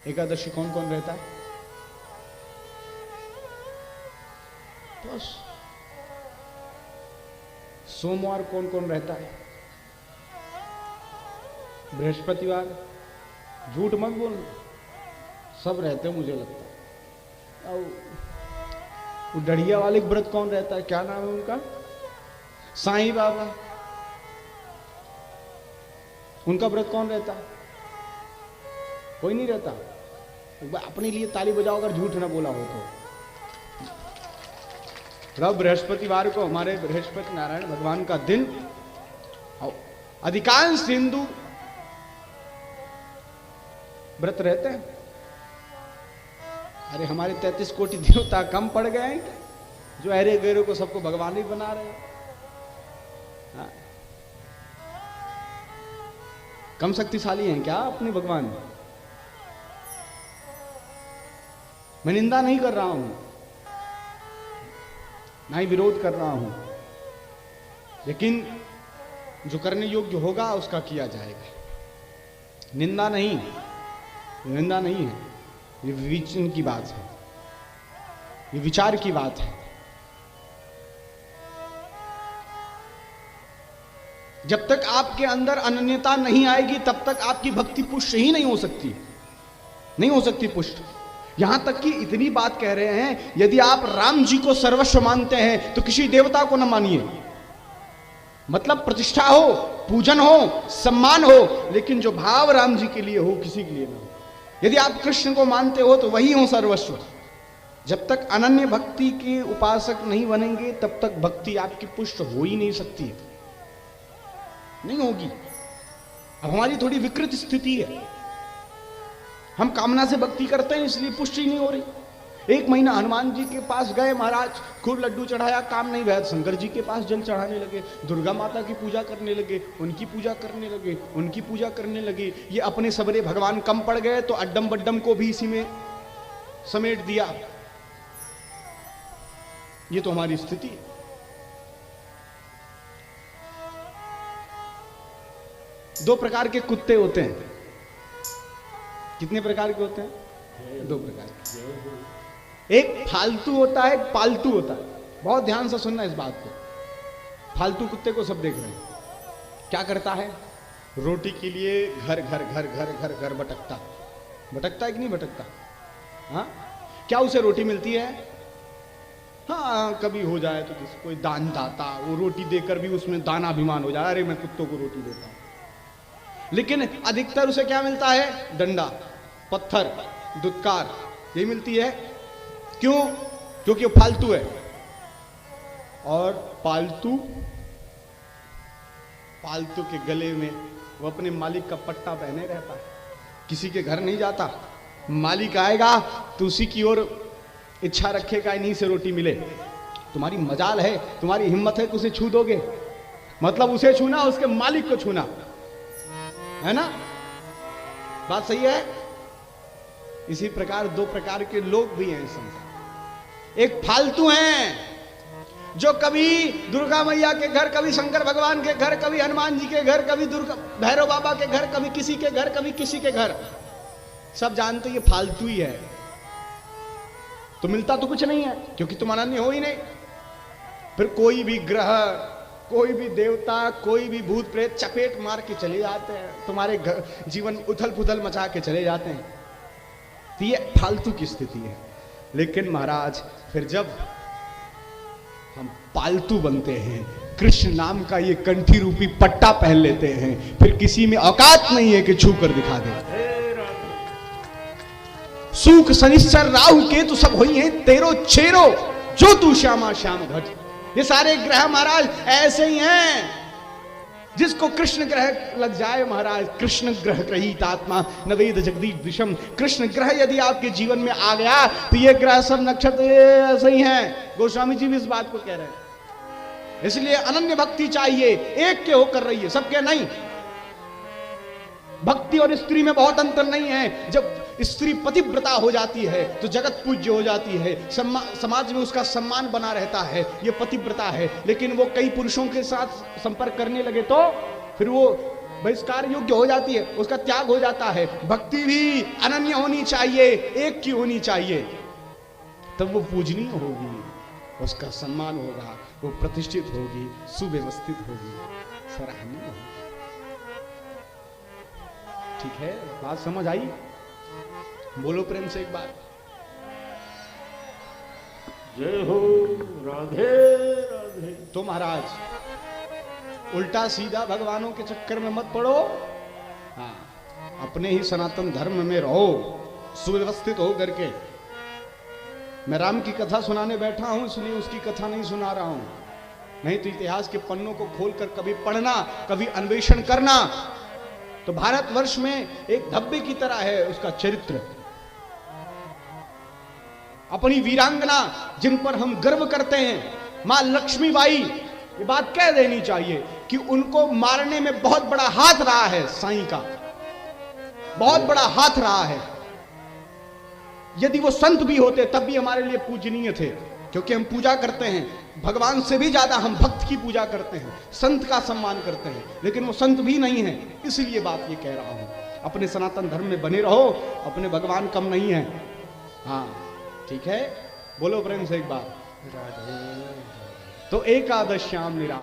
एकादशी कौन कौन रहता है? बस। सोमवार कौन कौन रहता है? बृहस्पतिवार, झूठ मत बोल, सब रहते हैं मुझे लगता है। और वो डढ़िया वाले व्रत कौन रहता है, क्या नाम है उनका? साईं बाबा, उनका व्रत कौन रहता है? कोई नहीं रहता। अपने लिए ताली बजाओ अगर झूठ ना बोला हो तो। रब बृहस्पतिवार को हमारे बृहस्पति नारायण भगवान का दिन, अधिकांश हिंदू व्रत रहते हैं। अरे हमारे 33 कोटि देवता कम पड़ गए हैं क्या, जो अरे गैरों को सबको भगवान ही बना रहे हैं? हाँ? कम शक्तिशाली हैं क्या अपने भगवान? मैं निंदा नहीं कर रहा हूं, ना ही विरोध कर रहा हूं, लेकिन जो करने योग्य होगा उसका किया जाएगा। निंदा नहीं, निंदा नहीं है, ये विवेचन की बात है, ये विचार की बात है। जब तक आपके अंदर अनन्यता नहीं आएगी तब तक आपकी भक्ति पुष्ट ही नहीं हो सकती, नहीं हो सकती पुष्ट। यहां तक कि इतनी बात कह रहे हैं, यदि आप राम जी को सर्वस्व मानते हैं तो किसी देवता को न मानिए। मतलब प्रतिष्ठा हो, पूजन हो, सम्मान हो, लेकिन जो भाव राम जी के लिए हो किसी के लिए ना हो। यदि आप कृष्ण को मानते हो तो वही हो सर्वस्व। जब तक अनन्य भक्ति के उपासक नहीं बनेंगे तब तक भक्ति आपकी पुष्ट हो ही नहीं सकती, नहीं होगी। अब हमारी थोड़ी विकृत स्थिति है, हम कामना से भक्ति करते हैं इसलिए पुष्टि नहीं हो रही। एक महीना हनुमान जी के पास गए, महाराज खूब लड्डू चढ़ाया, काम नहीं भया। शंकर जी के पास जल चढ़ाने लगे, दुर्गा माता की पूजा करने लगे, उनकी पूजा करने लगे, उनकी पूजा करने लगे। ये अपने सबरे भगवान कम पड़ गए तो अड्डम बड्डम को भी इसी में समेट दिया। ये तो हमारी स्थिति है। दो प्रकार के कुत्ते होते हैं। कितने प्रकार के होते हैं? दो प्रकार के। एक फालतू होता है, एक पालतू होता है। बहुत ध्यान से सुनना इस बात को। फालतू कुत्ते को सब देख रहे हैं। क्या करता है? रोटी के लिए घर घर घर घर घर घर भटकता, भटकता है कि नहीं भटकता? हाँ, क्या उसे रोटी मिलती है? हाँ, कभी हो जाए तो किसी कोई दान दाता वो रोटी देकर भी उसमें दानाभिमान हो जाए, अरे मैं कुत्तों को रोटी देता हूं। लेकिन अधिकतर उसे क्या मिलता है? डंडा, पत्थर, दुत्कार, ये मिलती है। क्यों? क्योंकि वो फालतू है। और पालतू, पालतू के गले में वो अपने मालिक का पट्टा पहने रहता है, किसी के घर नहीं जाता। मालिक आएगा तो उसी की ओर इच्छा रखेगा, इन्हीं से रोटी मिले। तुम्हारी मजाल है, तुम्हारी हिम्मत है कि उसे छू दोगे। मतलब उसे छूना, उसके मालिक को छूना, है ना? बात सही है? इसी प्रकार दो प्रकार के लोग भी हैं संसार। एक फालतू हैं जो कभी दुर्गा मैया के घर, कभी शंकर भगवान के घर, कभी हनुमान जी के घर, कभी दुर्गा भैरव बाबा के घर, कभी किसी के घर, कभी किसी के घर। सब जानते ये फालतू ही है। तो मिलता तो कुछ नहीं है क्योंकि तुम अनन्य हो ही नहीं। फिर कोई भी ग्रह, कोई भी देवता, कोई भी भूत प्रेत चपेट मार के चले जाते हैं, तुम्हारे घर जीवन उथल पुथल मचा के चले जाते हैं। तो ये फालतू की स्थिति है। लेकिन महाराज फिर जब हम पालतू बनते हैं, कृष्ण नाम का ये कंठी रूपी पट्टा पहन लेते हैं, फिर किसी में औकात नहीं है कि छू कर दिखा दे। सूख शनिश्चर राहु केतु सब हुई हैं तेरो चेरो, जो तू श्यामा श्याम घट। ये सारे ग्रह महाराज ऐसे ही हैं। जिसको कृष्ण ग्रह लग जाए महाराज, कृष्ण ग्रह ग्रहीत आत्मा नवेद जगदीश विषम। कृष्ण ग्रह यदि आपके जीवन में आ गया तो ये ग्रह सब नक्षत्र ऐसे ही हैं। गोस्वामी जी भी इस बात को कह रहे हैं। इसलिए अनन्य भक्ति चाहिए, एक के होकर रहिए, सबके नहीं। भक्ति और स्त्री में बहुत अंतर नहीं है। जब स्त्री पतिव्रता हो जाती है तो जगत पूज्य हो जाती है, समाज में उसका सम्मान बना रहता है, ये पतिव्रता है। लेकिन वो कई पुरुषों के साथ संपर्क करने लगे तो फिर वो बहिष्कार योग्य हो जाती है, उसका त्याग हो जाता है। भक्ति भी अनन्य होनी चाहिए, एक की होनी चाहिए, तब वो पूजनीय होगी, उसका सम्मान होगा, वो प्रतिष्ठित होगी, सुव्यवस्थित होगी, सराहनीय होगी। ठीक है, बात समझ आई? बोलो प्रेम से एक बार जय हो। राधे राधे। तो महाराज उल्टा सीधा भगवानों के चक्कर में मत पड़ो। हाँ, अपने ही सनातन धर्म में रहो, सुव्यवस्थित हो करके। मैं राम की कथा सुनाने बैठा हूं, इसलिए उसकी कथा नहीं सुना रहा हूं, नहीं तो इतिहास के पन्नों को खोलकर कभी पढ़ना, कभी अन्वेषण करना। तो भारतवर्ष में एक धब्बे की तरह है उसका चरित्र। अपनी वीरांगना जिन पर हम गर्व करते हैं, मां लक्ष्मीबाई, ये बात कह देनी चाहिए कि उनको मारने में बहुत बड़ा हाथ रहा है साईं का, बहुत बड़ा हाथ रहा है। यदि वो संत भी होते तब भी हमारे लिए पूजनीय थे, क्योंकि हम पूजा करते हैं भगवान से भी ज्यादा हम भक्त की पूजा करते हैं, संत का सम्मान करते हैं, लेकिन वो संत भी नहीं है। इसलिए बात ये कह रहा हूं, अपने सनातन धर्म में बने रहो, अपने भगवान कम नहीं है। हाँ ठीक है, बोलो प्रेम से एक बार। तो एकादश श्याम निरा